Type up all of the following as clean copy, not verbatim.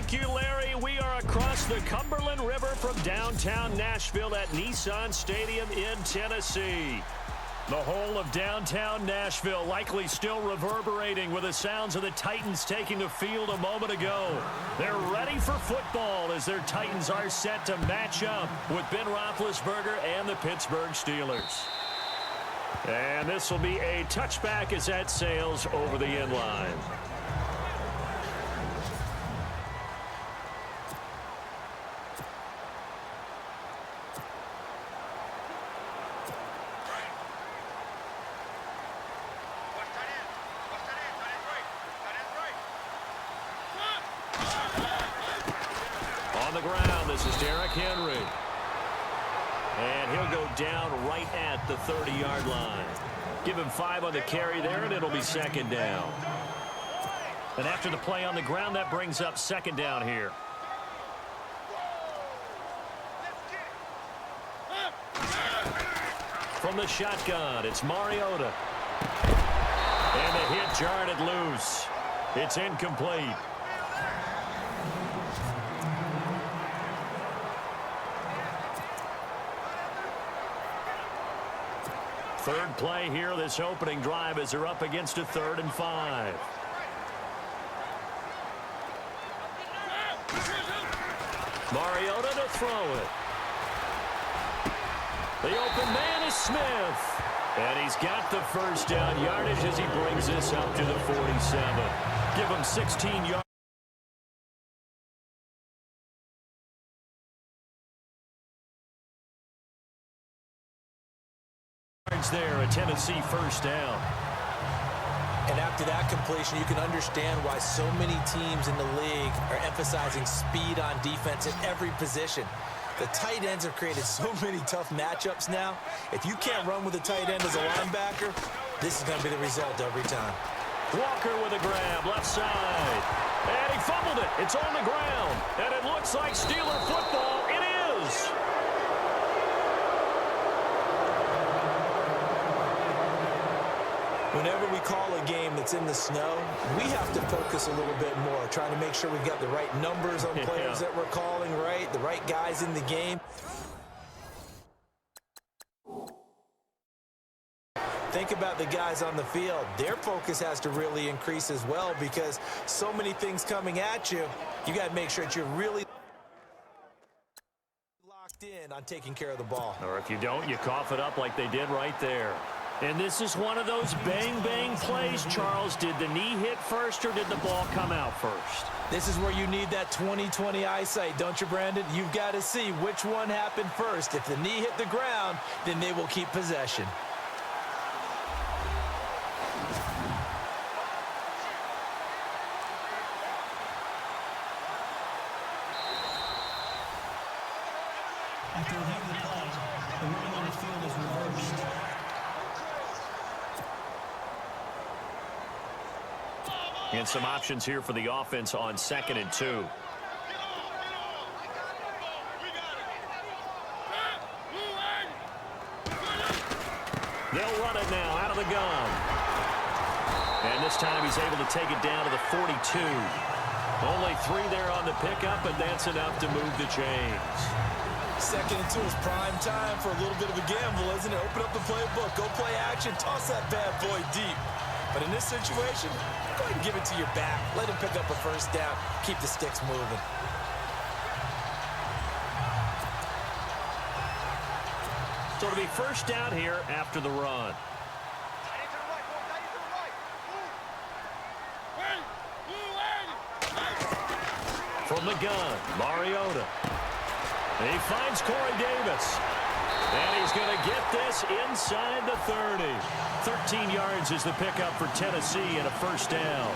Thank you, Larry. We are across the Cumberland River from downtown Nashville at Nissan Stadium in Tennessee. The whole of downtown Nashville likely still reverberating with the sounds of the Titans taking the field a moment ago. They're ready for football as their Titans are set to match up with Ben Roethlisberger and the Pittsburgh Steelers. And this will be a touchback as that sails over the end line. On the ground, this is Derrick Henry. And he'll go down right at the 30-yard line. Give him 5 on the carry there, and it'll be second down. And after the play on the ground, that brings up second down here. From the shotgun, it's Mariota. And the hit jarred it loose. It's incomplete. Third play here, this opening drive as they're up against a 3rd and 5. Mariota to throw it. The open man is Smith. And he's got the first down yardage as he brings this up to the 47. Give him 16 yards. There, a Tennessee first down. And after that completion, you can understand why so many teams in the league are emphasizing speed on defense at every position. The tight ends have created so many tough matchups now. If you can't run with a tight end as a linebacker, this is going to be the result every time. Walker with a grab, left side. And he fumbled it. It's on the ground. And it looks like Steeler football. It is. Whenever we call a game that's in the snow, we have to focus a little bit more, trying to make sure we've got the right numbers on players that we're calling right, the right guys in the game. Think about the guys on the field. Their focus has to really increase as well because so many things coming at you. You got to make sure that you're really locked in on taking care of the ball. Or if you don't, you cough it up like they did right there. And this is one of those bang-bang plays, Charles. Did the knee hit first or did the ball come out first? This is where you need that 20/20 eyesight, don't you, Brandon? You've got to see which one happened first. If the knee hit the ground, then they will keep possession. After reviewing the play, the ruling on the field is reversed. And some options here for the offense on 2nd and 2. They'll run it now out of the gun. And this time he's able to take it down to the 42. Only 3 there on the pickup, and that's enough to move the chains. 2nd and 2 is prime time for a little bit of a gamble, isn't it? Open up the playbook, go play action, toss that bad boy deep. But in this situation, go ahead and give it to your back. Let him pick up a first down. Keep the sticks moving. So it'll be first down here after the run. From the gun, Mariota. And he finds Corey Davis. And he's going to get this inside the 30. 13 yards is the pickup for Tennessee and a first down.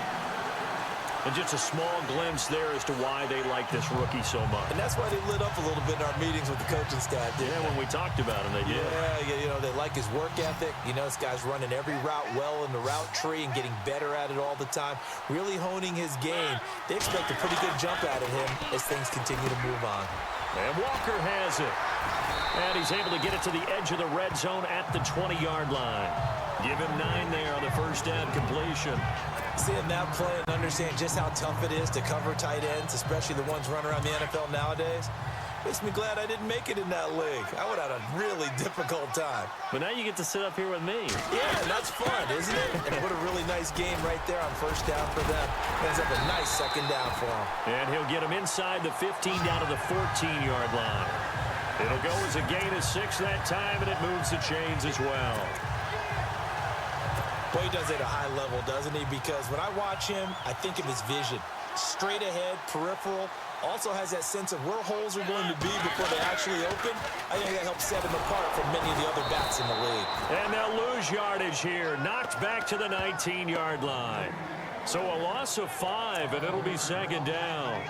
And just a small glimpse there as to why they like this rookie so much. And that's why they lit up a little bit in our meetings with the coaching staff. Yeah, when we talked about him, they did. Yeah, you know, they like his work ethic. You know, this guy's running every route well in the route tree and getting better at it all the time, really honing his game. They expect a pretty good jump out of him as things continue to move on. And Walker has it. And he's able to get it to the edge of the red zone at the 20-yard line. Give him 9 there on the first down completion. Seeing that play and understand just how tough it is to cover tight ends, especially the ones running around the NFL nowadays, makes me glad I didn't make it in that league. I would have had a really difficult time. But now you get to sit up here with me. Yeah, that's fun, isn't it? And what a really nice game right there on first down for them. Ends up a nice second down for him. And he'll get him inside the 15 down to the 14-yard line. It'll go as a gain of 6 that time, and it moves the chains as well. Boy, he does it at a high level, doesn't he? Because when I watch him, I think of his vision. Straight ahead, peripheral. Also has that sense of where holes are going to be before they actually open. I think that helps set him apart from many of the other backs in the league. And they'll lose yardage here. Knocked back to the 19-yard line. So a loss of 5, and it'll be second down.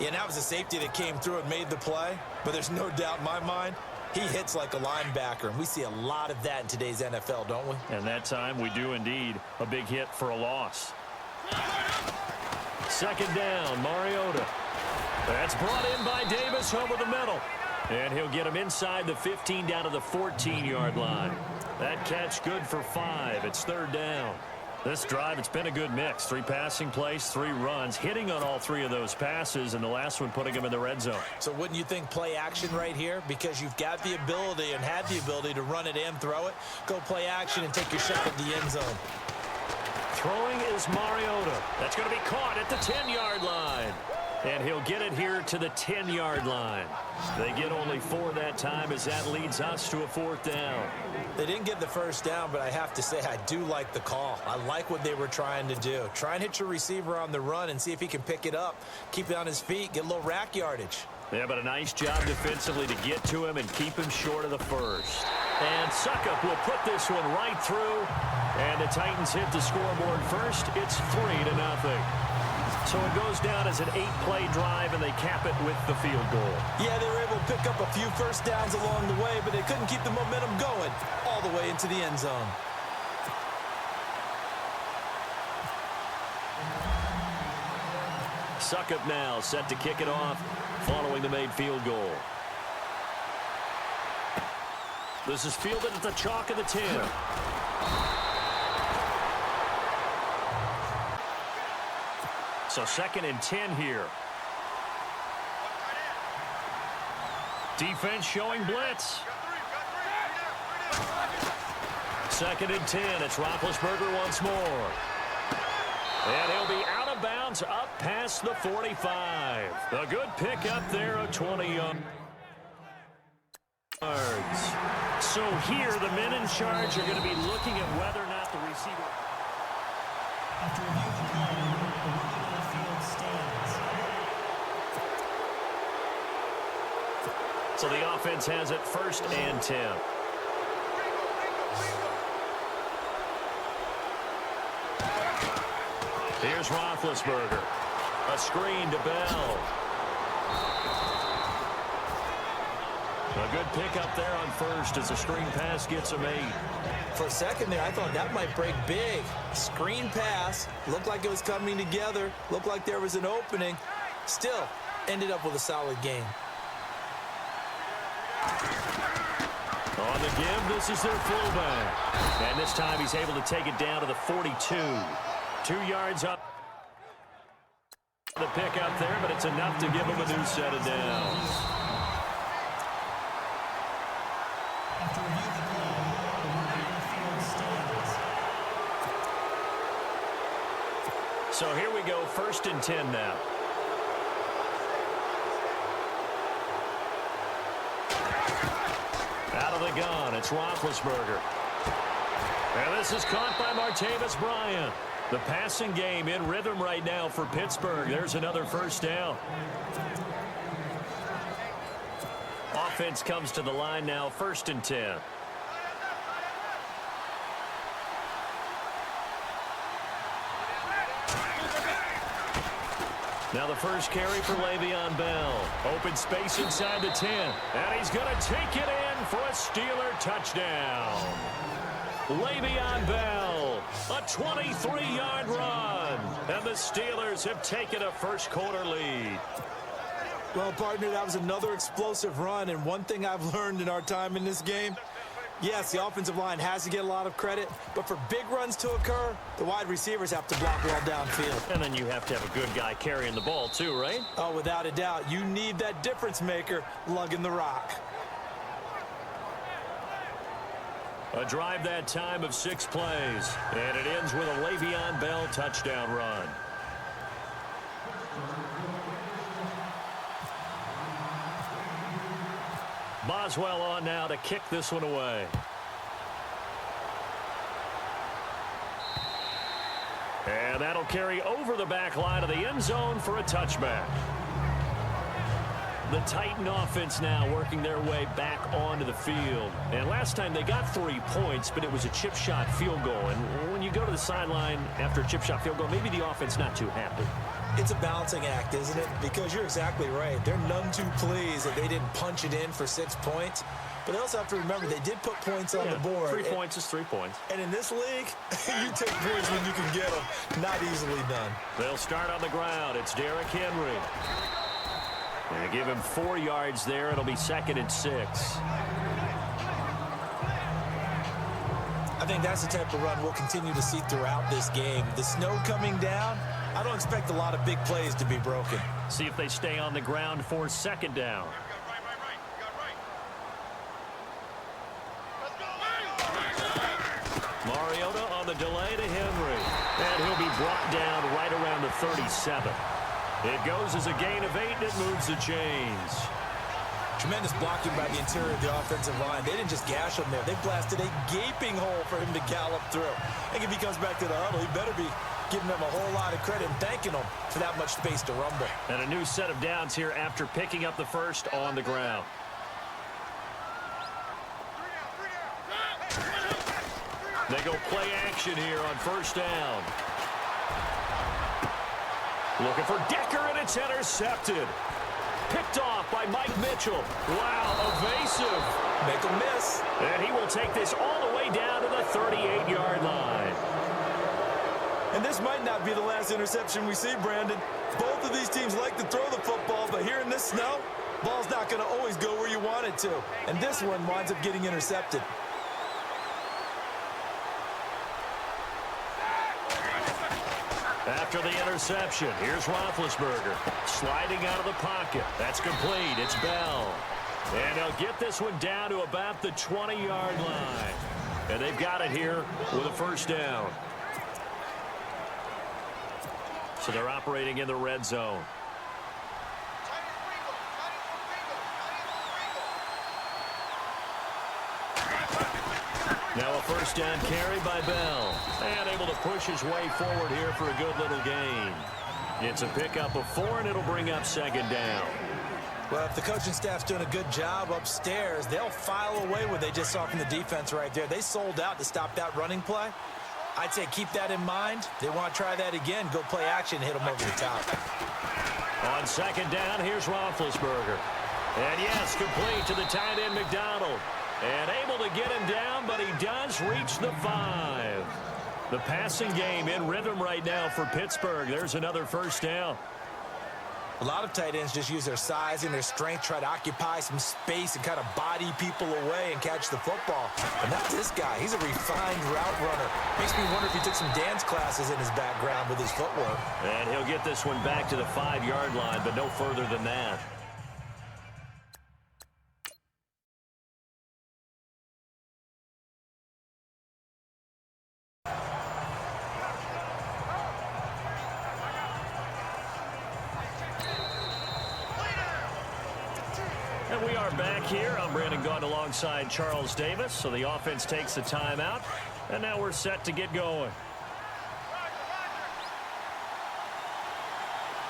Yeah, and that was a safety that came through and made the play. But there's no doubt in my mind, he hits like a linebacker. And we see a lot of that in today's NFL, don't we? And that time we do indeed. A big hit for a loss. Second down, Mariota. That's brought in by Davis over the middle. And he'll get him inside the 15 down to the 14-yard line. That catch good for 5. It's third down. This drive, it's been a good mix. 3 passing plays, 3 runs, hitting on all 3 of those passes, and the last one putting him in the red zone. So wouldn't you think play action right here? Because you've got the ability and had the ability to run it and throw it. Go play action and take your shot at the end zone. Throwing is Mariota. That's going to be caught at the 10-yard line. And he'll get it here to the 10-yard line. They get only 4 that time as that leads us to a 4th down. They didn't get the first down, but I have to say I do like the call. I like what they were trying to do. Try and hit your receiver on the run and see if he can pick it up. Keep it on his feet, get a little rack yardage. Yeah, but a nice job defensively to get to him and keep him short of the first. And Suckup will put this one right through. And the Titans hit the scoreboard first. It's 3-0. So it goes down as an 8-play drive, and they cap it with the field goal. Yeah, they were able to pick up a few first downs along the way, but they couldn't keep the momentum going all the way into the end zone. Suckup now set to kick it off following the made field goal. This is fielded at the chalk of the 10. So 2nd and 10 here. Defense showing blitz. 2nd and 10. It's Roethlisberger once more. And he'll be out of bounds up past the 45. A good pickup there of 20 yards. So here the men in charge are going to be looking at whether or not the receiver. After review of the play, the ruling on the field stands. So the offense has it 1st and 10. Here's Roethlisberger. A screen to Bell. A good pickup there on 1st as a screen pass gets him 8. For a second there, I thought that might break big. Screen pass. Looked like it was coming together. Looked like there was an opening. Still, ended up with a solid game. On the give, this is their fullback. And this time he's able to take it down to the 42. 2 yards up. The pick up there, but it's enough to give him a new set of downs. After review of the play, the ruling on the field stands. So here we go, 1st and 10 now. Out of the gun, it's Roethlisberger. And this is caught by Martavis Bryant. The passing game in rhythm right now for Pittsburgh. There's another 1st down. Offense comes to the line now, 1st and 10. Now the first carry for Le'Veon Bell. Open space inside the 10. And he's going to take it in for a Steeler touchdown. Le'Veon Bell, a 23-yard run. And the Steelers have taken a first-quarter lead. Well, partner, that was another explosive run. And one thing I've learned in our time in this game, Yes, the offensive line has to get a lot of credit, but for big runs to occur, the wide receivers have to block well downfield. And then you have to have a good guy carrying the ball too, right? Oh, without a doubt. You need that difference maker lugging the rock. A drive that time of 6 plays, and it ends with a Le'Veon Bell touchdown run. Boswell on now to kick this one away. And that'll carry over the back line of the end zone for a touchback. The Titan offense now working their way back onto the field. And last time they got 3 points, but it was a chip shot field goal. And when you go to the sideline after a chip shot field goal, maybe the offense not too happy. It's a balancing act, isn't it? Because you're exactly right. They're none too pleased that they didn't punch it in for 6 points. But they also have to remember they did put points on the board. 3 points is 3 points. And in this league, you take points when you can get them. Not easily done. They'll start on the ground. It's Derrick Henry. And give him 4 yards there. It'll be 2nd and 6. I think that's the type of run we'll continue to see throughout this game. The snow coming down, I don't expect a lot of big plays to be broken. See if they stay on the ground for 2nd down. Mariota on the delay to Henry. And he'll be brought down right around the 37. It goes as a gain of 8, and it moves the chains. Tremendous blocking by the interior of the offensive line. They didn't just gash him there. They blasted a gaping hole for him to gallop through. I think if he comes back to the huddle, he better be giving them a whole lot of credit and thanking them for that much space to rumble. And a new set of downs here after picking up the first on the ground. They go play action here on 1st down. Looking for Decker, and it's intercepted. Picked off by Mike Mitchell. Wow, evasive. Make him miss. And he will take this all the way down to the 38-yard line. And this might not be the last interception we see, Brandon. Both of these teams like to throw the football, but here in this snow, ball's not going to always go where you want it to. And this one winds up getting intercepted. After the interception, here's Roethlisberger sliding out of the pocket. That's complete. It's Bell. And they'll get this one down to about the 20-yard line. And they've got it here with a 1st down. So they're operating in the red zone. Now a 1st down carry by Bell. And able to push his way forward here for a good little gain. It's a pickup of 4, and it'll bring up 2nd down. Well, if the coaching staff's doing a good job upstairs, they'll file away what they just saw from the defense right there. They sold out to stop that running play. I'd say keep that in mind. They want to try that again. Go play action, hit them over the top. On 2nd down, here's Roethlisberger. And yes, complete to the tight end McDonald. And able to get him down, but he does reach the 5. The passing game in rhythm right now for Pittsburgh. There's another 1st down. A lot of tight ends just use their size and their strength, try to occupy some space and kind of body people away and catch the football. But not this guy. He's a refined route runner. Makes me wonder if he took some dance classes in his background with his footwork. And he'll get this one back to the 5-yard line, but no further than that. And we are back here. I'm Brandon Gaudin alongside Charles Davis. So the offense takes the timeout. And now we're set to get going.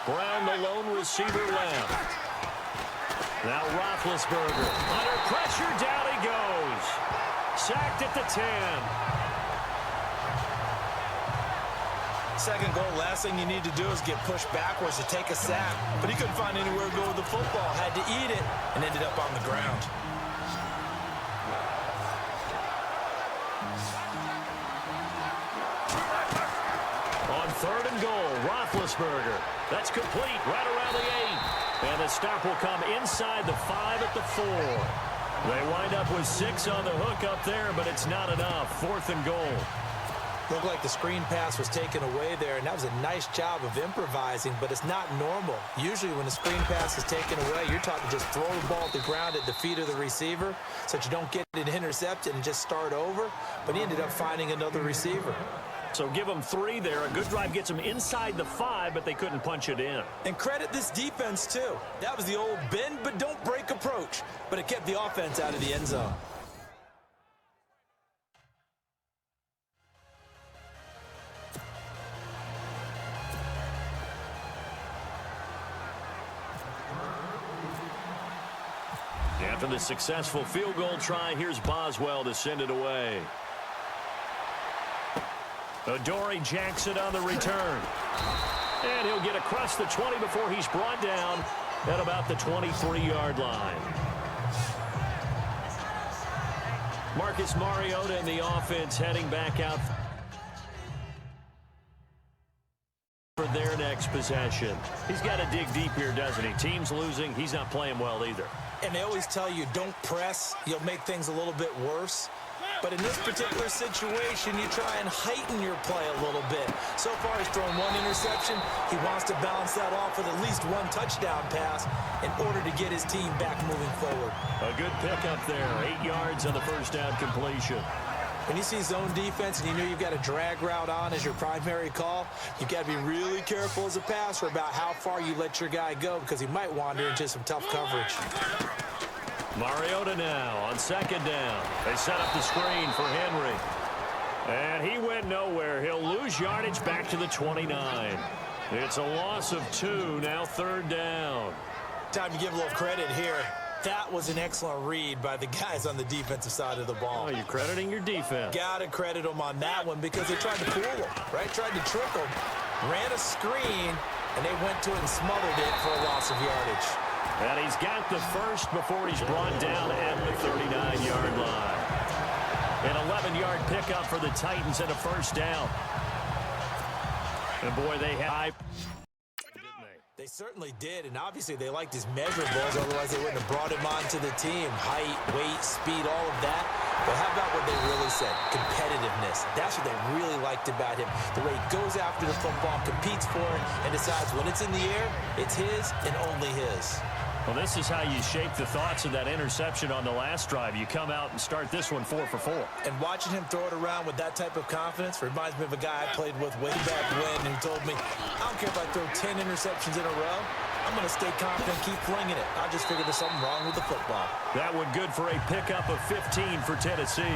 Brown, the lone receiver left. Now Roethlisberger. Under pressure, down he goes. Sacked at the 10. Second goal, last thing you need to do is get pushed backwards to take a sack. But he couldn't find anywhere to go with the football. Had to eat it and ended up on the ground. On 3rd and goal, Roethlisberger. That's complete right around the 8. And the stop will come inside the 5 at the 4. They wind up with 6 on the hook up there, but it's not enough. 4th and goal. Looked like the screen pass was taken away there, and that was a nice job of improvising, but it's not normal. Usually when a screen pass is taken away, you're taught to just throw the ball at the ground at the feet of the receiver so that you don't get it intercepted and just start over, but he ended up finding another receiver. So give them 3 there. A good drive gets them inside the 5, but they couldn't punch it in. And credit this defense, too. That was the old bend but don't break approach, but it kept the offense out of the end zone. After the successful field goal try, here's Boswell to send it away. Adoree Jackson on the return. And he'll get across the 20 before he's brought down at about the 23-yard line. Marcus Mariota and the offense heading back out for their next possession. He's got to dig deep here, doesn't he? Team's losing. He's not playing well either. And they always tell you, don't press. You'll make things a little bit worse. But in this particular situation, you try and heighten your play a little bit. So far, he's thrown 1 interception. He wants to balance that off with at least 1 touchdown pass in order to get his team back moving forward. A good pickup there. 8 yards on the first down completion. When you see zone defense and you know you've got a drag route on as your primary call, you've got to be really careful as a passer about how far you let your guy go because he might wander into some tough coverage. Mariota now on 2nd down. They set up the screen for Henry. And he went nowhere. He'll lose yardage back to the 29. It's a loss of 2, now 3rd down. Time to give a little credit here. That was an excellent read by the guys on the defensive side of the ball. Oh, you're crediting your defense. Got to credit them on that one because they tried to fool him, right? Tried to trick him, ran a screen, and they went to it and smothered it for a loss of yardage. And he's got the first before he's brought down at the 39-yard line. An 11-yard pickup for the Titans and a first down. And boy, they had... They certainly did, and obviously they liked his measurables, otherwise they wouldn't have brought him onto the team. Height, weight, speed, all of that. But how about what they really said? Competitiveness. That's what they really liked about him. The way he goes after the football, competes for it, and decides when it's in the air, it's his and only his. Well, this is how you shape the thoughts of that interception on the last drive. You come out and start this one 4 for 4. And watching him throw it around with that type of confidence reminds me of a guy I played with way back when who told me, I don't care if I throw 10 interceptions in a row. I'm going to stay confident, keep flinging it. I just figured there's something wrong with the football. That one good for a pickup of 15 for Tennessee.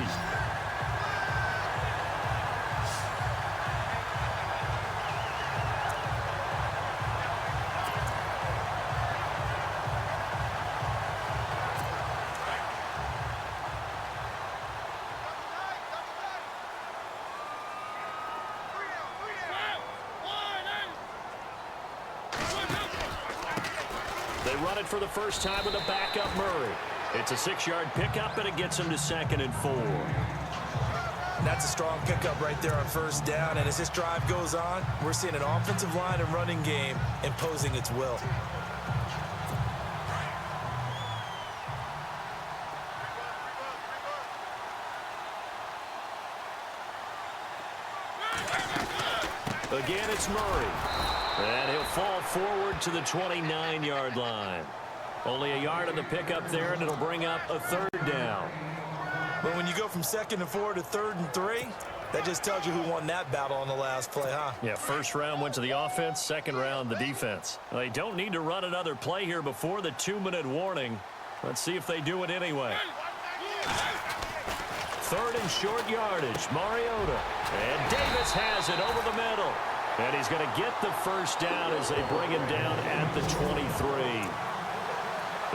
They run it for the first time with a backup Murray. It's a 6-yard pickup, and it gets him to 2nd and 4. That's a strong pickup right there on first down, and as this drive goes on, we're seeing an offensive line and running game imposing its will. Again, it's Murray. And he'll fall forward to the 29-yard line. Only a yard on the pickup there, and it'll bring up a 3rd down. But when you go from 2nd and 4 to 3rd and 3, that just tells you who won that battle on the last play, huh? Yeah, first round went to the offense, second round the defense. They don't need to run another play here before the 2-minute warning. Let's see if they do it anyway. 3rd and short yardage, Mariota. And Davis has it over the middle. And he's going to get the first down as they bring him down at the 23.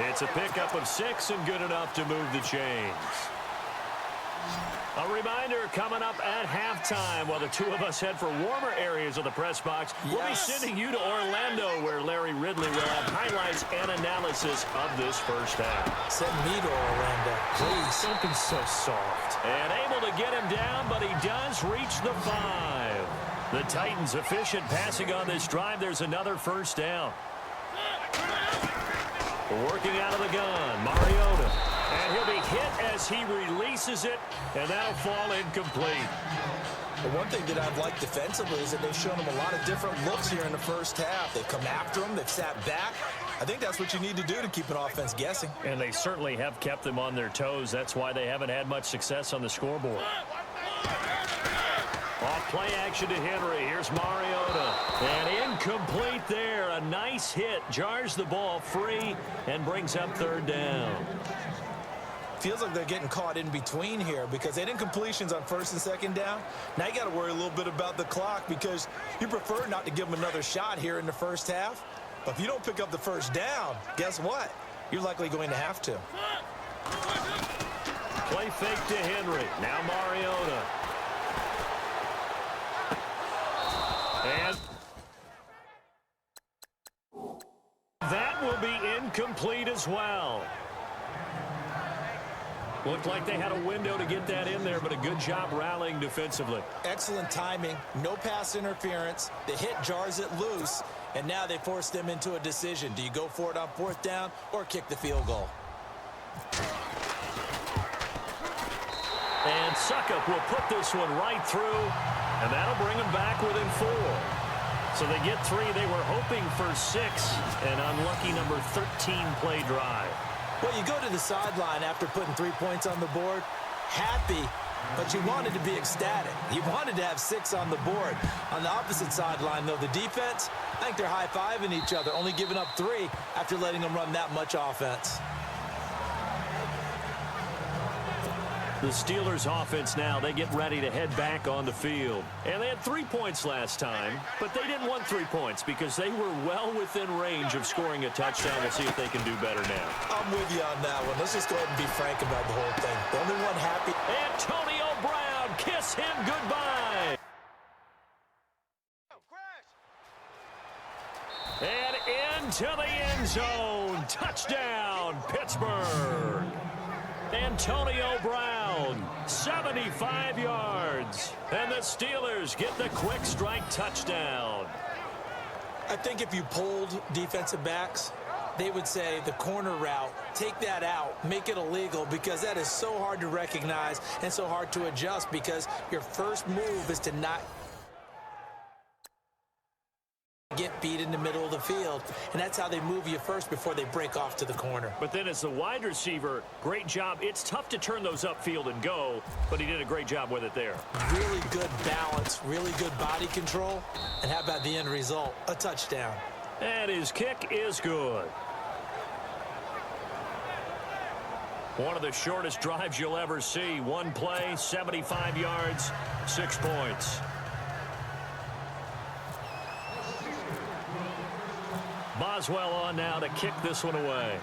It's a pickup of 6 and good enough to move the chains. A reminder coming up at halftime while the two of us head for warmer areas of the press box. Yes. We'll be sending you to Orlando where Larry Ridley will have highlights and analysis of this first half. Send me to Orlando, please. Don't be so soft. And able to get him down, but he does reach the 5. The Titans efficient passing on this drive. There's another first down. Working out of the gun, Mariota. And he'll be hit as he releases it, and that'll fall incomplete. The one thing that I've liked defensively is that they've shown him a lot of different looks here in the first half. They've come after him. They've sat back. I think that's what you need to do to keep an offense guessing. And they certainly have kept them on their toes. That's why they haven't had much success on the scoreboard. Off play action to Henry. Here's Mariota. And incomplete there. A nice hit. Jars the ball free and brings up third down. Feels like they're getting caught in between here because they didn't completions on first and second down. Now you got to worry a little bit about the clock because you prefer not to give them another shot here in the first half. But if you don't pick up the first down, guess what? You're likely going to have to. Play fake to Henry. Now Mariota. And that will be incomplete as well. Looked like they had a window to get that in there, but a good job rallying defensively. Excellent timing, no pass interference. The hit jars it loose, and now they force them into a decision. Do you go for it on fourth down or kick the field goal? And Suckup will put this one right through, and that'll bring them back within 4. So they get 3. They were hoping for 6, an unlucky number 13 play drive. Well, you go to the sideline after putting 3 points on the board, happy, but you wanted to be ecstatic. You wanted to have 6 on the board. On the opposite sideline, though, the defense, I think they're high-fiving each other, only giving up 3 after letting them run that much offense. The Steelers offense now, they get ready to head back on the field. And they had 3 points last time, but they didn't want 3 points because they were well within range of scoring a touchdown. We'll see if they can do better now. I'm with you on that one. Let's just go ahead and be frank about the whole thing. The only one happy. Antonio Brown, kiss him goodbye. And into the end zone. Touchdown, Pittsburgh. Antonio Brown, 75 yards. And the Steelers get the quick strike touchdown. I think if you polled defensive backs, they would say the corner route, take that out, make it illegal, because that is so hard to recognize and so hard to adjust because your first move is to not get beat in the middle of the field, and that's how they move you first before they break off to the corner. But then as the wide receiver, great job. It's tough to turn those upfield and go, but he did a great job with it there. Really good balance, really good body control, and how about the end result? A touchdown. And his kick is good. One of the shortest drives you'll ever see. One play, 75 yards, 6 points. Boswell on now to kick this one away.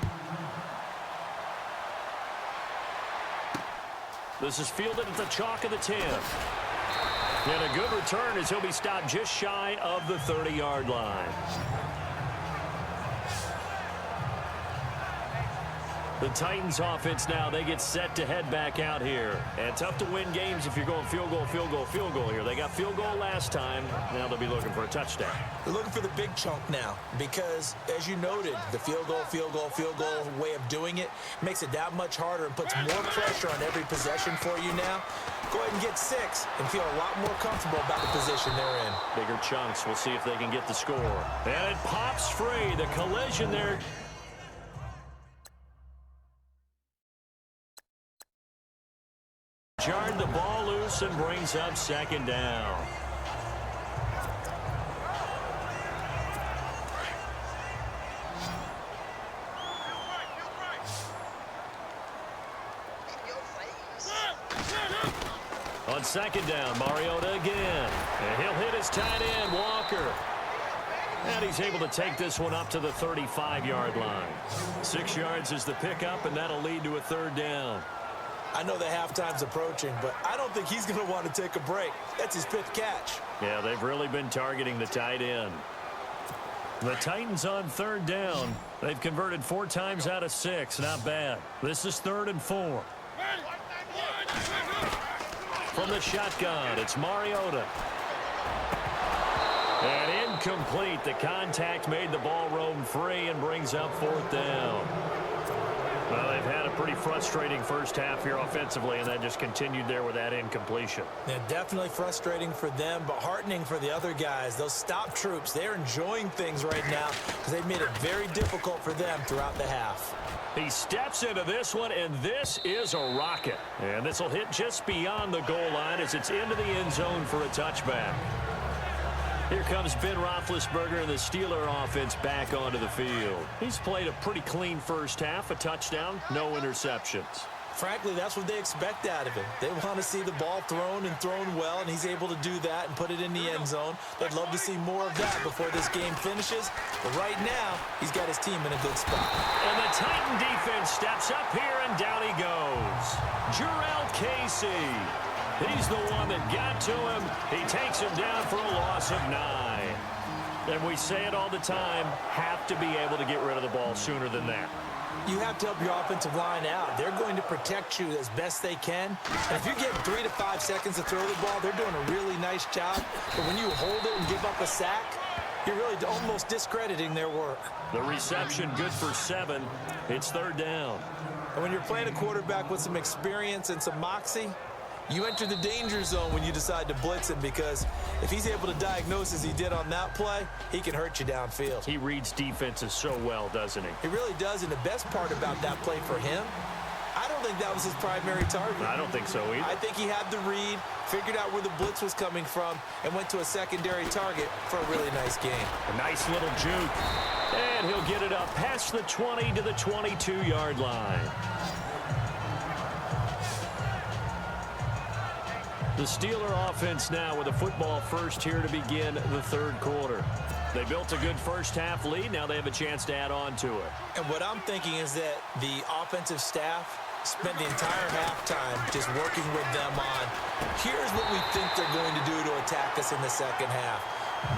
This is fielded at the chalk of the 10. And a good return as he'll be stopped just shy of the 30-yard line. The Titans offense now, they get set to head back out here. And tough to win games if you're going field goal, field goal, field goal here. They got field goal last time. Now they'll be looking for a touchdown. They're looking for the big chunk now because, as you noted, the field goal way of doing it makes it that much harder and puts more pressure on every possession for you now. Go ahead and get 6 and feel a lot more comfortable about the position they're in. Bigger chunks. We'll see if they can get the score. And it pops free. The collision there. Jarred the ball loose and brings up second down. On second down, Mariota again. And he'll hit his tight end, Walker. And he's able to take this one up to the 35-yard line. 6 yards is the pickup, and that'll lead to a third down. I know the halftime's approaching, but I don't think he's going to want to take a break. That's his 5th catch. Yeah, they've really been targeting the tight end. The Titans on third down. They've converted 4 times out of 6. Not bad. This is 3rd and 4. From the shotgun, it's Mariota. And incomplete. The contact made the ball roam free and brings up 4th down. Well, they've had a pretty frustrating first half here offensively, and then just continued there with that incompletion. Yeah, definitely frustrating for them, but heartening for the other guys. Those stop troops, they're enjoying things right now because they've made it very difficult for them throughout the half. He steps into this one, and this is a rocket. And this will hit just beyond the goal line as it's into the end zone for a touchback. Here comes Ben Roethlisberger and the Steeler offense back onto the field. He's played a pretty clean first half, a touchdown, no interceptions. Frankly, that's what they expect out of him. They want to see the ball thrown and thrown well, and he's able to do that and put it in the end zone. They'd love to see more of that before this game finishes. But right now, he's got his team in a good spot. And the Titan defense steps up here, and down he goes. Jurrell Casey. He's the one that got to him. He takes him down for a loss of 9. And we say it all the time, have to be able to get rid of the ball sooner than that. You have to help your offensive line out. They're going to protect you as best they can. And if you're getting 3 to 5 seconds to throw the ball, they're doing a really nice job. But when you hold it and give up a sack, you're really almost discrediting their work. The reception good for 7. It's 3rd down. And when you're playing a quarterback with some experience and some moxie, you enter the danger zone when you decide to blitz him, because if he's able to diagnose as he did on that play, he can hurt you downfield. He reads defenses so well, doesn't he? He really does, and the best part about that play for him, I don't think that was his primary target. I don't think so either. I think he had the read, figured out where the blitz was coming from, and went to a secondary target for a really nice game. A nice little juke. And he'll get it up past the 20 to the 22-yard line. The Steeler offense now with a football first here to begin the 3rd quarter. They built a good first half lead. Now they have a chance to add on to it. And what I'm thinking is that the offensive staff spent the entire halftime just working with them on, here's what we think they're going to do to attack us in the second half.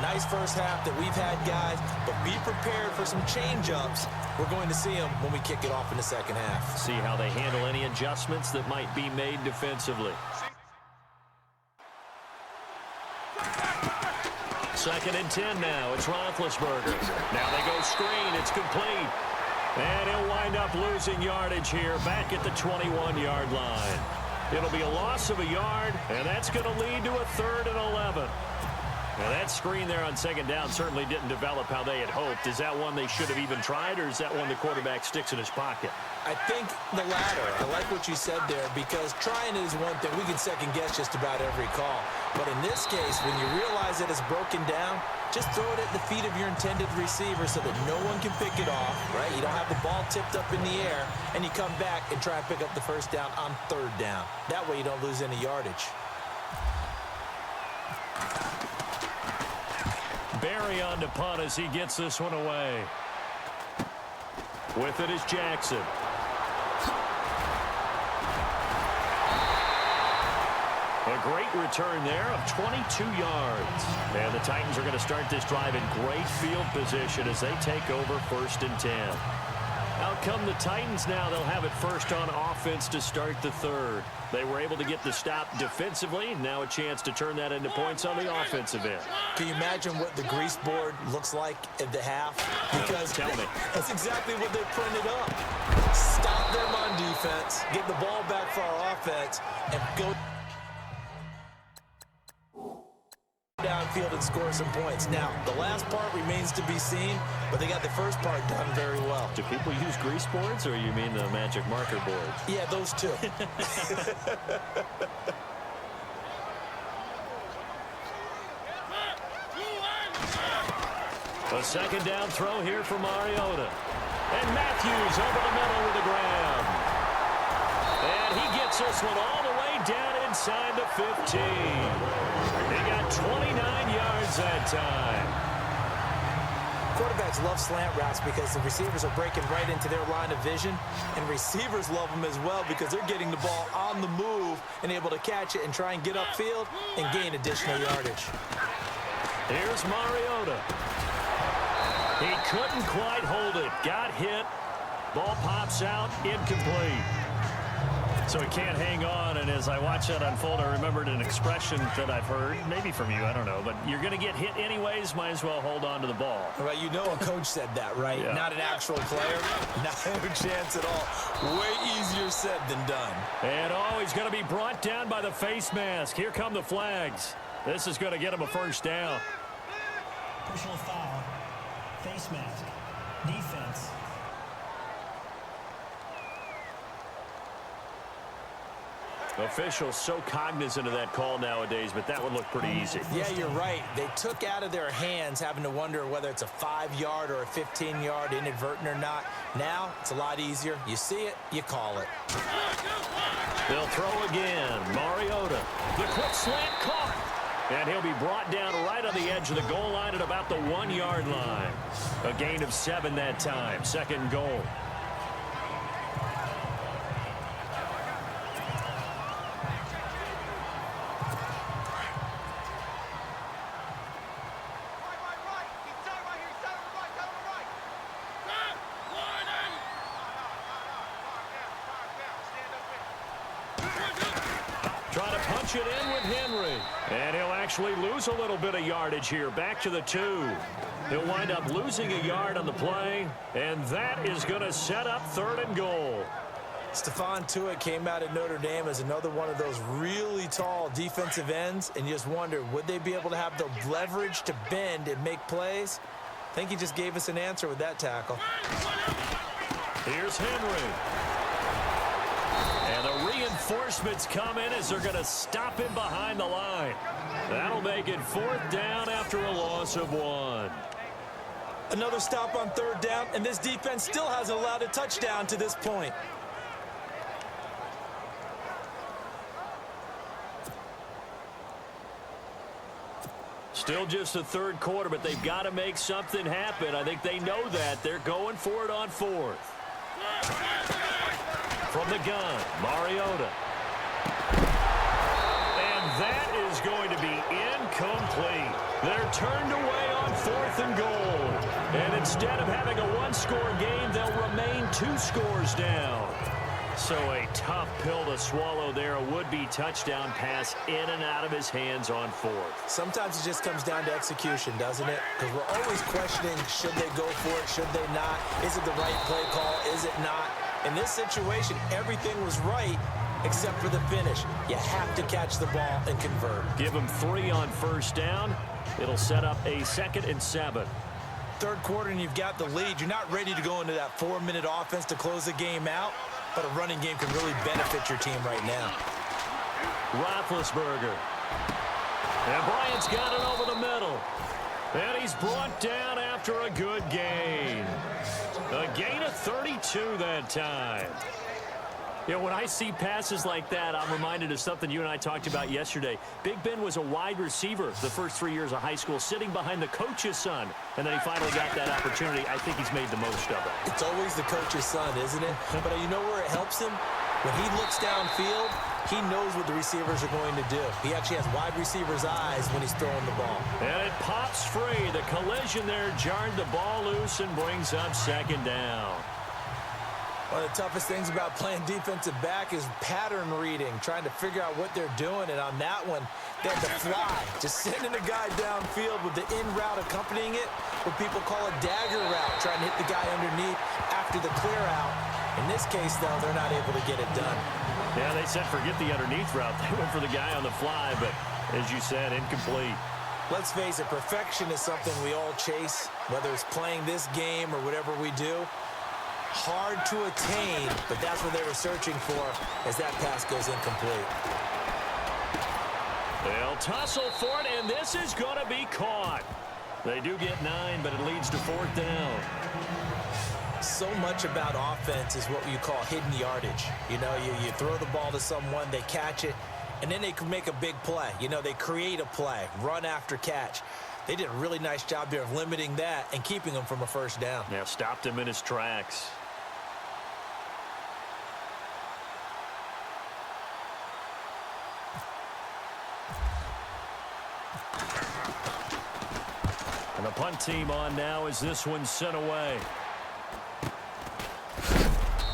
Nice first half that we've had, guys, but be prepared for some change-ups. We're going to see them when we kick it off in the second half. See how they handle any adjustments that might be made defensively.2nd and 10 now. It's Roethlisberger. Now they go screen. It's complete. And he'll wind up losing yardage here back at the 21-yard line. It'll be a loss of a yard, and that's going to lead to a 3rd and 11. Now that screen there on 2nd down certainly didn't develop how they had hoped. Is that one they should have even tried, or is that one the quarterback sticks in his pocket? I think the latter. I like what you said there, because trying it is one thing. We can second guess just about every call. But in this case, when you realize that it's broken down, just throw it at the feet of your intended receiver so that no one can pick it off, right? You don't have the ball tipped up in the air, and you come back and try and pick up the first down on 3rd down. That way you don't lose any yardage. Barry on to punt as he gets this one away. With it is Jackson. A great return there of 22 yards. And the Titans are going to start this drive in great field position as they take over 1st and 10. Out come the Titans now. They'll have it first on offense to start the 3rd. They were able to get the stop defensively. Now a chance to turn that into points on the offensive end. Can you imagine what the grease board looks like at the half? Because tell me. That's exactly what they printed up. Stop them on defense, get the ball back for our offense, and go downfield and score some points. Now, the last part remains to be seen, but they got the first part done very well. Do people use grease boards, or you mean the magic marker boards? Yeah, those two. A 2nd down throw here for Mariota. And Matthews over the middle with a grab. And he gets this one all the way down inside the 15. They got 29 yards that time. Quarterbacks love slant routes because the receivers are breaking right into their line of vision, and receivers love them as well because they're getting the ball on the move and able to catch it and try and get upfield and gain additional yardage. Here's Mariota. He couldn't quite hold it. Got hit. Ball pops out. Incomplete. So he can't hang on, and as I watch that unfold, I remembered an expression that I've heard, maybe from you, I don't know, but you're going to get hit anyways, might as well hold on to the ball. Right, you know a coach said that, right? Yeah. Not an actual player. Not a chance at all. Way easier said than done. And he's going to be brought down by the face mask. Here come the flags. This is going to get him a first down. Personal foul. Face mask. Defense. Officials so cognizant of that call nowadays, but that would look pretty easy. Yeah, you're right. They took out of their hands having to wonder whether it's a 5-yard or a 15-yard, inadvertent or not. Now, it's a lot easier. You see it, you call it. They'll throw again. Mariota. The quick slant caught. And he'll be brought down right on the edge of the goal line at about the 1-yard line. A gain of 7 that time. Second and goal. Trying to punch it in with Henry. And he'll actually lose a little bit of yardage here. Back to the 2. He'll wind up losing a yard on the play. And that is going to set up 3rd and goal. Stephon Tuitt came out of Notre Dame as another one of those really tall defensive ends. And you just wonder, would they be able to have the leverage to bend and make plays? I think he just gave us an answer with that tackle. Here's Henry. And the reinforcements come in as they're going to stop him behind the line. That'll make it 4th down after a loss of 1. Another stop on 3rd down, and this defense still hasn't allowed a touchdown to this point. Still just the 3rd quarter, but they've got to make something happen. I think they know that. They're going for it on 4th. From the gun, Mariota. And that is going to be incomplete. They're turned away on 4th and goal. And instead of having a 1-score game, they'll remain 2 scores down. So a tough pill to swallow there. A would-be touchdown pass in and out of his hands on 4th. Sometimes it just comes down to execution, doesn't it? Because we're always questioning, should they go for it, should they not? Is it the right play call, is it not? In this situation, everything was right except for the finish. You have to catch the ball and convert. Give them 3 on 1st down. It'll set up a 2nd and 7. 3rd quarter and you've got the lead. You're not ready to go into that 4-minute offense to close the game out, but a running game can really benefit your team right now. Roethlisberger. And Bryant's got it over the middle. And he's brought down after a good gain. A gain of 32 that time. You know, when I see passes like that, I'm reminded of something you and I talked about yesterday. Big Ben was a wide receiver the first 3 years of high school, sitting behind the coach's son. And then he finally got that opportunity. I think he's made the most of it. It's always the coach's son, isn't it? But you know where it helps him? When he looks downfield, he knows what the receivers are going to do. He actually has wide receivers' eyes when he's throwing the ball. And it pops free. The collision there jarred the ball loose and brings up 2nd down. One of the toughest things about playing defensive back is pattern reading, trying to figure out what they're doing. And on that one, they had to fly, just sending a guy downfield with the in route accompanying it, what people call a dagger route, trying to hit the guy underneath after the clear out. In this case, though, they're not able to get it done. Yeah, they said forget the underneath route. They went for the guy on the fly, but as you said, incomplete. Let's face it, perfection is something we all chase, whether it's playing this game or whatever we do. Hard to attain, but that's what they were searching for as that pass goes incomplete. They'll tussle for it, and this is going to be caught. They do get 9, but it leads to 4th down. So much about offense is what you call hidden yardage. You know, you throw the ball to someone, they catch it, and then they can make a big play. You know, they create a play, run after catch. They did a really nice job there of limiting that and keeping him from a 1st down. Yeah, stopped him in his tracks. And the punt team on now as this one's sent away.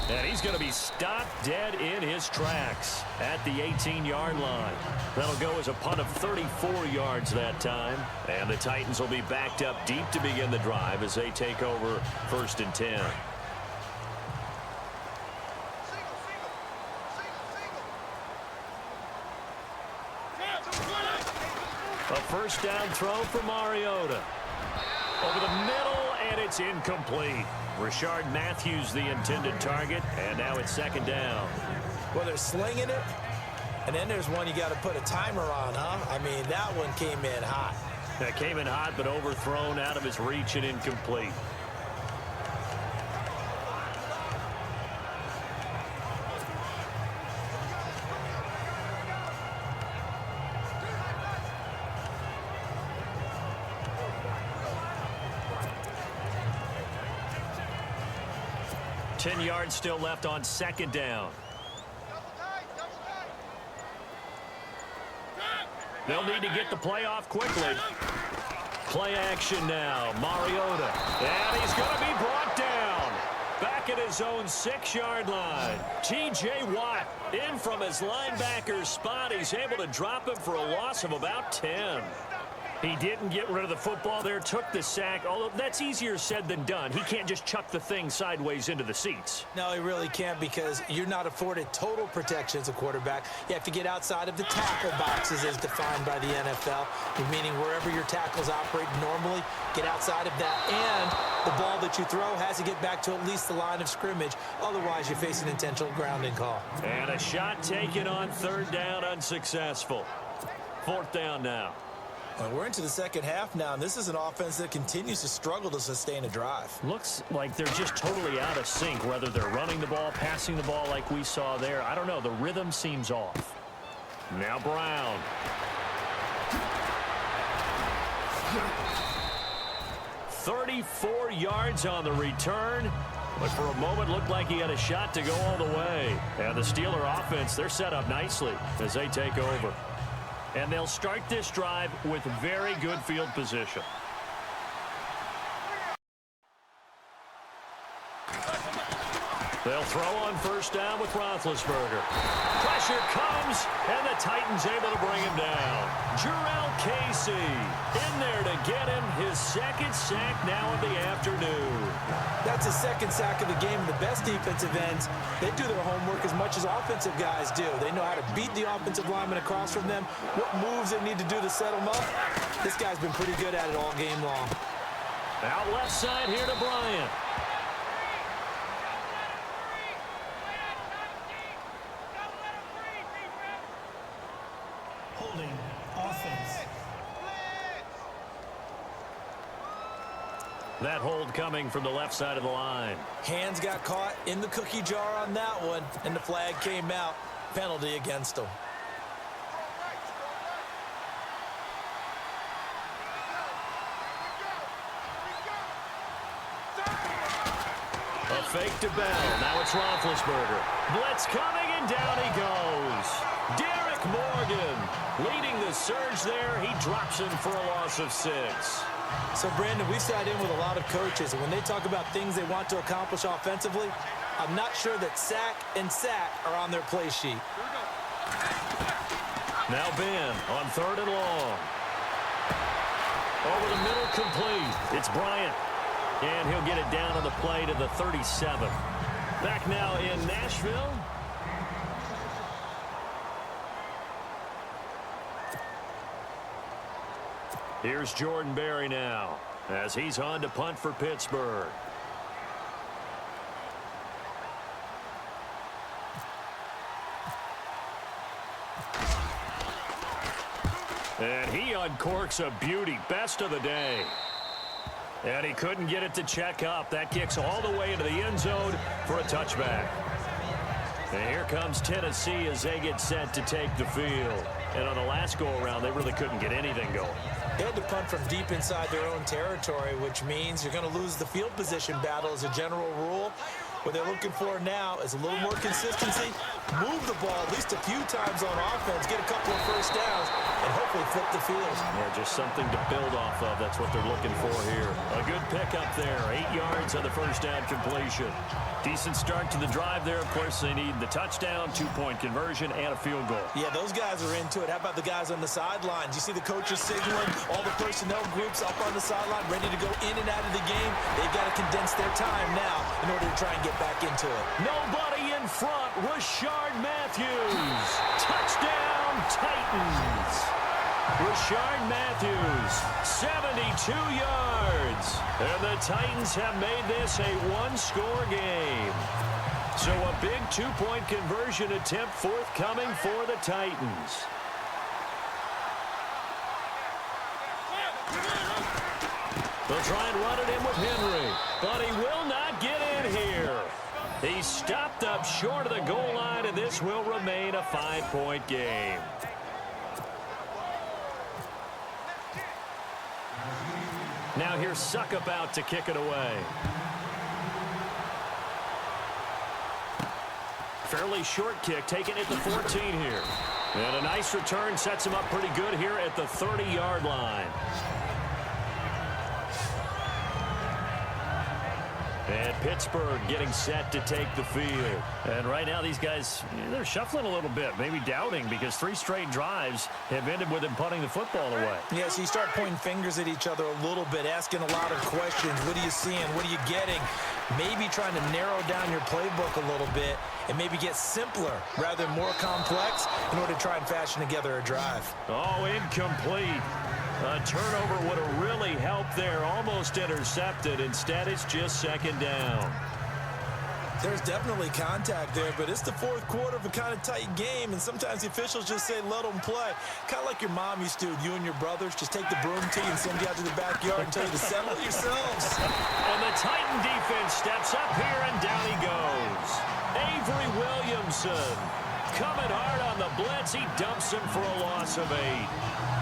And he's going to be stopped dead in his tracks at the 18-yard line. That'll go as a punt of 34 yards that time. And the Titans will be backed up deep to begin the drive as they take over 1st and 10. A first down throw for Mariota. Over the middle, and it's incomplete. Rashard Matthews, the intended target, and now it's 2nd down. Well, they're slinging it, and then there's one you got to put a timer on, huh? I mean, that one came in hot. That came in hot, but overthrown out of his reach and incomplete. Ten yards still left on 2nd down. They'll need to get the play off quickly. Play action now. Mariota. And he's going to be brought down. Back at his own 6-yard line. T.J. Watt in from his linebacker's spot. He's able to drop him for a loss of about 10. He didn't get rid of the football there, took the sack, although that's easier said than done. He can't just chuck the thing sideways into the seats. No, he really can't, because you're not afforded total protection as a quarterback. You have to get outside of the tackle boxes as defined by the NFL, meaning wherever your tackles operate normally, get outside of that, and the ball that you throw has to get back to at least the line of scrimmage. Otherwise, you face an intentional grounding call. And a shot taken on 3rd down, unsuccessful. 4th down now. Well, we're into the 2nd half now, and this is an offense that continues to struggle to sustain a drive. Looks like they're just totally out of sync, whether they're running the ball, passing the ball like we saw there. I don't know. The rhythm seems off. Now Brown. "34 yards on the return, but for a moment looked like he had a shot to go all the way. And the Steeler offense, they're set up nicely as they take over. And they'll start this drive with very good field position. They'll throw on 1st down with Roethlisberger. Pressure comes, and the Titans able to bring him down. Jurrell Casey in there to get him his 2nd sack now of the afternoon. That's his 2nd sack of the game. The best defensive ends, they do their homework as much as offensive guys do. They know how to beat the offensive lineman across from them, what moves they need to do to set them up. This guy's been pretty good at it all game long. Out left side here to Bryant. Holding offense. That hold coming from the left side of the line. Hands got caught in the cookie jar on that one, and the flag came out. Penalty against him. A fake to Bell. Now it's Roethlisberger. Blitz coming, and down he goes. Derek Morgan leading the surge there. He drops him for a loss of 6. So, Brandon, we've sat in with a lot of coaches, and when they talk about things they want to accomplish offensively, I'm not sure that sack and sack are on their play sheet. Now Ben on 3rd and long. Over the middle, complete. It's Bryant. And he'll get it down on the play to the 37. Back now in Nashville. Here's Jordan Berry now as he's on to punt for Pittsburgh. And he uncorks a beauty. Best of the day. And he couldn't get it to check up. That kicks all the way into the end zone for a touchback. And here comes Tennessee as they get set to take the field. And on the last go-around, they really couldn't get anything going. They had to punt from deep inside their own territory, which means you're going to lose the field position battle as a general rule. What they're looking for now is a little more consistency, move the ball at least a few times on offense, get a couple of first downs, and hopefully flip the field. Yeah, just something to build off of. That's what they're looking for here. A good pickup there. 8 yards on the first down completion. Decent start to the drive there. Of course, they need the touchdown, 2-point conversion, and a field goal. Yeah, those guys are into it. How about the guys on the sidelines? You see the coaches signaling, all the personnel groups up on the sideline, ready to go in and out of the game. They've got to condense their time now in order to try and get back into it. Nobody in front. Rashard Matthews. Touchdown, Titans. Rashard Matthews, 72 yards. And the Titans have made this a one-score game. So a big 2-point conversion attempt forthcoming for the Titans. They'll try and run it in with Henry, but he will not get in here. He stopped up short of the goal line, and this will remain a 5-point game. Now here's Suckup out to kick it away. Fairly short kick, taken at the 14 here. And a nice return sets him up pretty good here at the 30-yard line. And Pittsburgh getting set to take the field. And right now these guys, they're shuffling a little bit, maybe doubting, because 3 straight drives have ended with them punting the football away. Yeah, so you start pointing fingers at each other a little bit, asking a lot of questions. What are you seeing? What are you getting? Maybe trying to narrow down your playbook a little bit and maybe get simpler rather than more complex in order to try and fashion together a drive. Oh, incomplete. A turnover would have really helped there. Almost intercepted. Instead, it's just second down. There's definitely contact there, but it's the fourth quarter of a kind of tight game, and sometimes the officials just say, let them play. Kind of like your mom used to with you and your brothers. Just take the broom to you and send you out to the backyard and tell you to settle yourselves. And the Titan defense steps up here, and down he goes. Avery Williamson coming hard on the blitz. He dumps him for a loss of 8.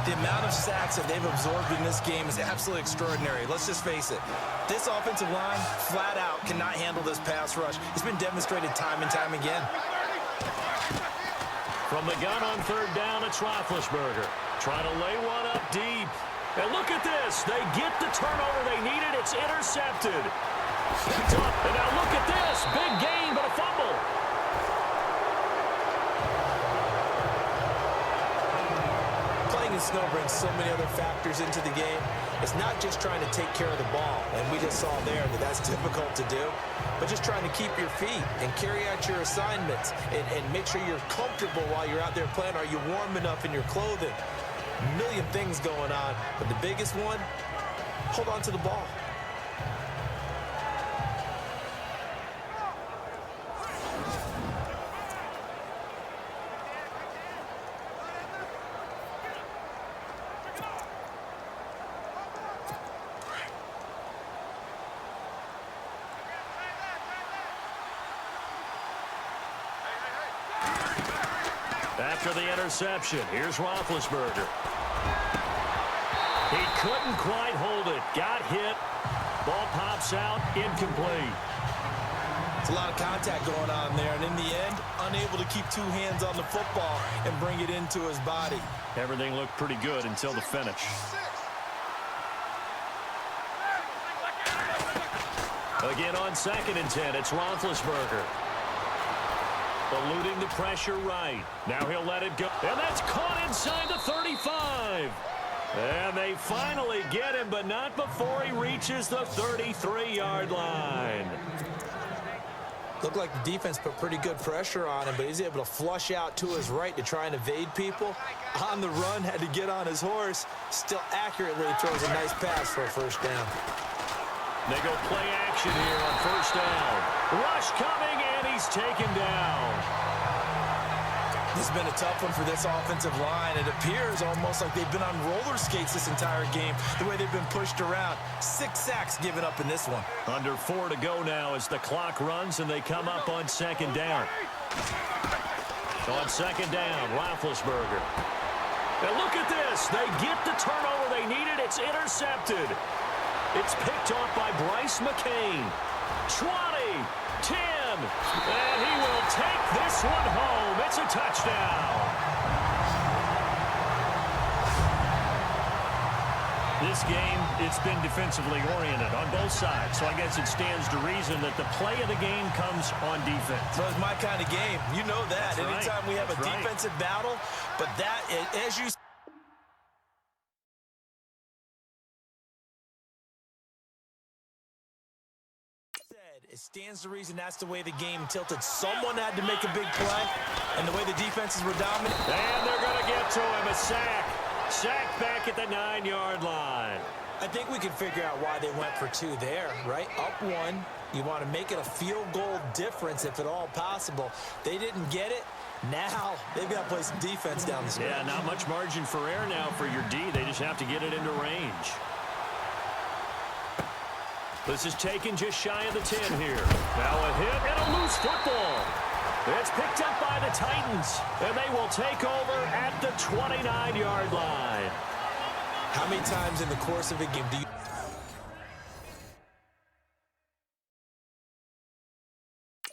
The amount of sacks that they've absorbed in this game is absolutely extraordinary. Let's just face it. This offensive line, flat out, cannot handle this pass rush. It's been demonstrated time and time again. From the gun on third down, it's Roethlisberger. Trying to lay one up deep. And look at this. They get the turnover they needed. It's intercepted. And now look at this. Big gain, but a fumble. Playing in snow brings so many other factors into the game. It's not just trying to take care of the ball, and we just saw there that that's difficult to do, but just trying to keep your feet and carry out your assignments and make sure you're comfortable while you're out there playing. Are you warm enough in your clothing? A million things going on, but the biggest one, hold on to the ball. After the interception, here's Roethlisberger. He couldn't quite hold it. Got hit. Ball pops out. Incomplete. It's a lot of contact going on there, and in the end, unable to keep 2 hands on the football and bring it into his body. Everything looked pretty good until the finish. Again on 2nd and 10, it's Roethlisberger. Eluding the pressure right. Now he'll let it go. And that's caught inside the 35. And they finally get him, but not before he reaches the 33-yard line. Looked like the defense put pretty good pressure on him, but he's able to flush out to his right to try and evade people. On the run, had to get on his horse. Still accurately throws a nice pass for a first down. They go play action here on first down. Rush coming, and he's taken down. This has been a tough one for this offensive line. It appears almost like they've been on roller skates this entire game, the way they've been pushed around. 6 sacks given up in this one. Under 4 to go now as the clock runs, and they come up on 2nd down. On 2nd down, Roethlisberger. And look at this. They get the turnover they needed. It's intercepted. It's picked off by Bryce McCain. 20, 10. And he will take this one home. It's a touchdown. This game, it's been defensively oriented on both sides, so I guess it stands to reason that the play of the game comes on defense. So it's my kind of game. You know that. That's Anytime right. we have That's a right. defensive battle, but that, as you said, it stands to reason that's the way the game tilted. Someone had to make a big play, and the way the defenses were dominant. And they're going to get to him, a sack. Sack back at the 9-yard line. I think we can figure out why they went for 2 there, right? Up 1. You want to make it a field goal difference if at all possible. They didn't get it. Now they've got to play some defense down the stretch. Yeah, not much margin for error now for your D. They just have to get it into range. This is taken just shy of the 10 here. Now a hit and a loose football. It's picked up by the Titans, and they will take over at the 29-yard line. How many times in the course of a game do you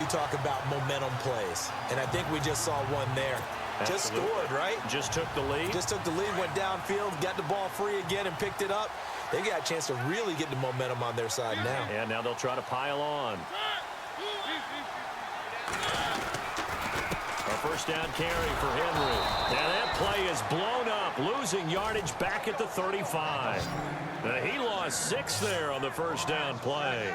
talk about momentum plays? And I think we just saw one there. Absolutely. Just scored, right? Just took the lead. Just took the lead, went downfield, got the ball free again, and picked it up. They got a chance to really get the momentum on their side now. And now they'll try to pile on. A first down carry for Henry. And that play is blown up, losing yardage back at the 35. He lost 6 there on the first down play.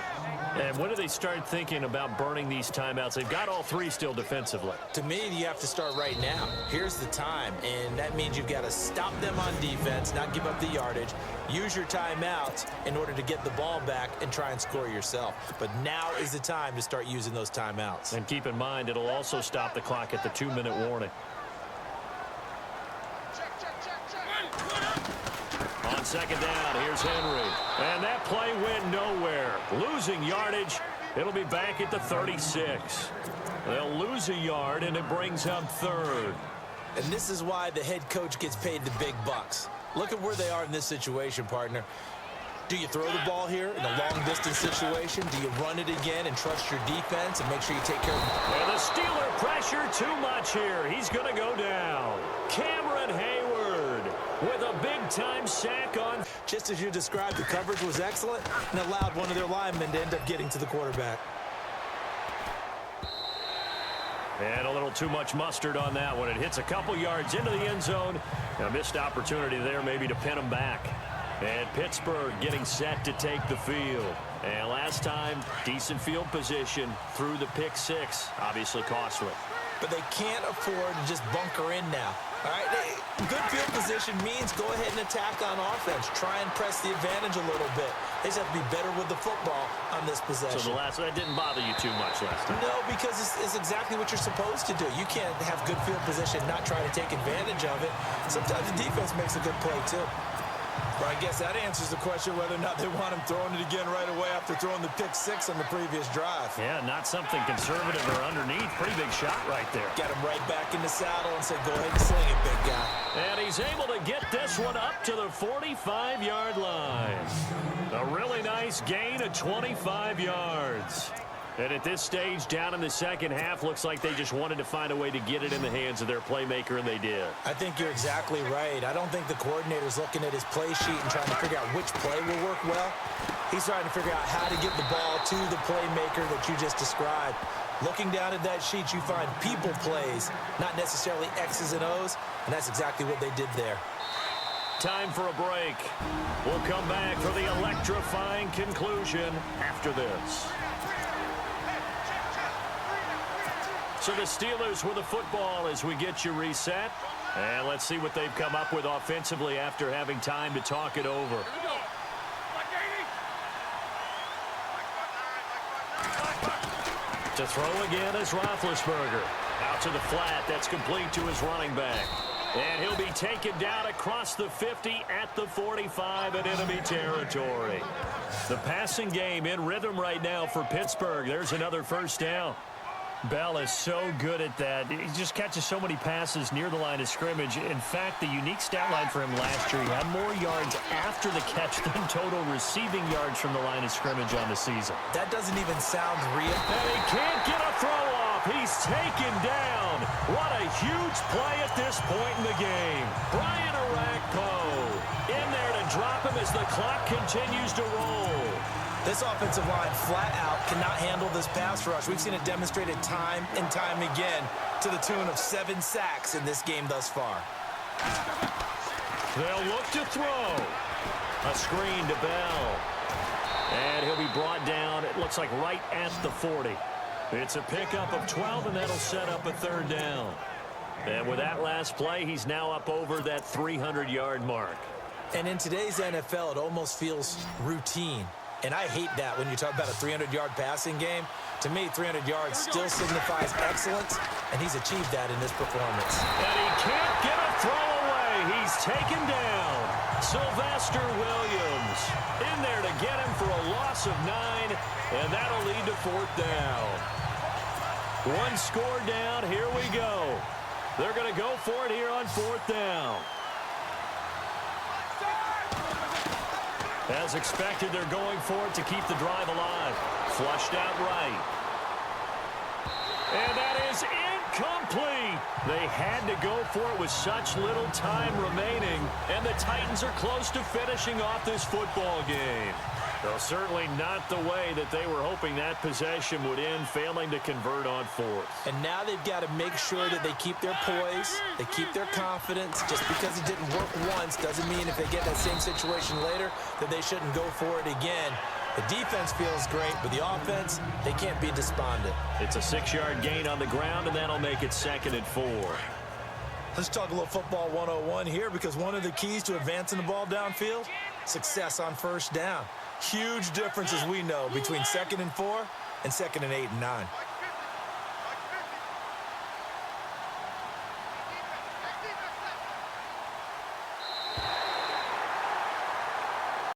And when do they start thinking about burning these timeouts? They've got all 3 still defensively. To me, you have to start right now. Here's the time, and that means you've got to stop them on defense, not give up the yardage, use your timeouts in order to get the ball back and try and score yourself. But now is the time to start using those timeouts. And keep in mind, it'll also stop the clock at the 2-minute warning. On second down, here's Henry. And that play went nowhere. Losing yardage, it'll be back at the 36. They'll lose a yard, and it brings up 3rd. And this is why the head coach gets paid the big bucks. Look at where they are in this situation, partner. Do you throw the ball here in a long-distance situation? Do you run it again and trust your defense and make sure you take care of it? And the Steeler pressure too much here. He's going to go down. Cameron Hayward with a big-time sack on. Just as you described, the coverage was excellent and allowed one of their linemen to end up getting to the quarterback. And a little too much mustard on that one. It hits a couple yards into the end zone. A missed opportunity there maybe to pin him back. And Pittsburgh getting set to take the field. And last time, decent field position through the pick 6. Obviously costly. But they can't afford to just bunker in now. All right, good field position means go ahead and attack on offense. Try and press the advantage a little bit. They just have to be better with the football on this possession. So that didn't bother you too much last time? No, because it's exactly what you're supposed to do. You can't have good field position, not try to take advantage of it. Sometimes the defense makes a good play, too. But I guess that answers the question whether or not they want him throwing it again right away after throwing the pick 6 on the previous drive. Yeah, not something conservative or underneath. Pretty big shot right there. Got him right back in the saddle and said, go ahead and sling it, big guy. And he's able to get this one up to the 45-yard line. A really nice gain of 25 yards. And at this stage, down in the second half, looks like they just wanted to find a way to get it in the hands of their playmaker, and they did. I think you're exactly right. I don't think the coordinator's looking at his play sheet and trying to figure out which play will work well. He's trying to figure out how to get the ball to the playmaker that you just described. Looking down at that sheet, you find people plays, not necessarily X's and O's, and that's exactly what they did there. Time for a break. We'll come back for the electrifying conclusion after this. So the Steelers with the football as we get you reset. And let's see what they've come up with offensively after having time to talk it over. To throw again is Roethlisberger. Out to the flat. That's complete to his running back. And he'll be taken down across the 50 at the 45 in enemy territory. The passing game in rhythm right now for Pittsburgh. There's another first down. Bell is so good at that. He just catches so many passes near the line of scrimmage. In fact, the unique stat line for him last year, he had more yards after the catch than total receiving yards from the line of scrimmage on the season. That doesn't even sound real. And he can't get a throw off. He's taken down. What a huge play at this point in the game. Brian Orakpo in there to drop him as the clock continues to roll. This offensive line flat out cannot handle this pass rush. We've seen it demonstrated time and time again to the tune of 7 sacks in this game thus far. They'll look to throw. A screen to Bell. And he'll be brought down, it looks like right at the 40. It's a pickup of 12, and that'll set up a 3rd down. And with that last play, he's now up over that 300-yard mark. And in today's NFL, it almost feels routine. And I hate that when you talk about a 300-yard passing game. To me, 300 yards still signifies excellence, and he's achieved that in this performance. And he can't get a throw away. He's taken down. Sylvester Williams in there to get him for a loss of 9, and that'll lead to 4th down. 1 score down. Here we go. They're going to go for it here on 4th down. As expected, they're going for it to keep the drive alive. Flushed out right. And that is incomplete. They had to go for it with such little time remaining, and the Titans are close to finishing off this football game. Well, certainly not the way that they were hoping that possession would end, failing to convert on 4th. And now they've got to make sure that they keep their poise, they keep their confidence. Just because it didn't work once doesn't mean if they get that same situation later that they shouldn't go for it again. The defense feels great, but the offense, they can't be despondent. It's a 6-yard gain on the ground, and that'll make it 2nd and 4. Let's talk a little football 101 here, because one of the keys to advancing the ball downfield, success on 1st down. Huge difference, as we know, between 2nd and 4 and 2nd and 8 and 9.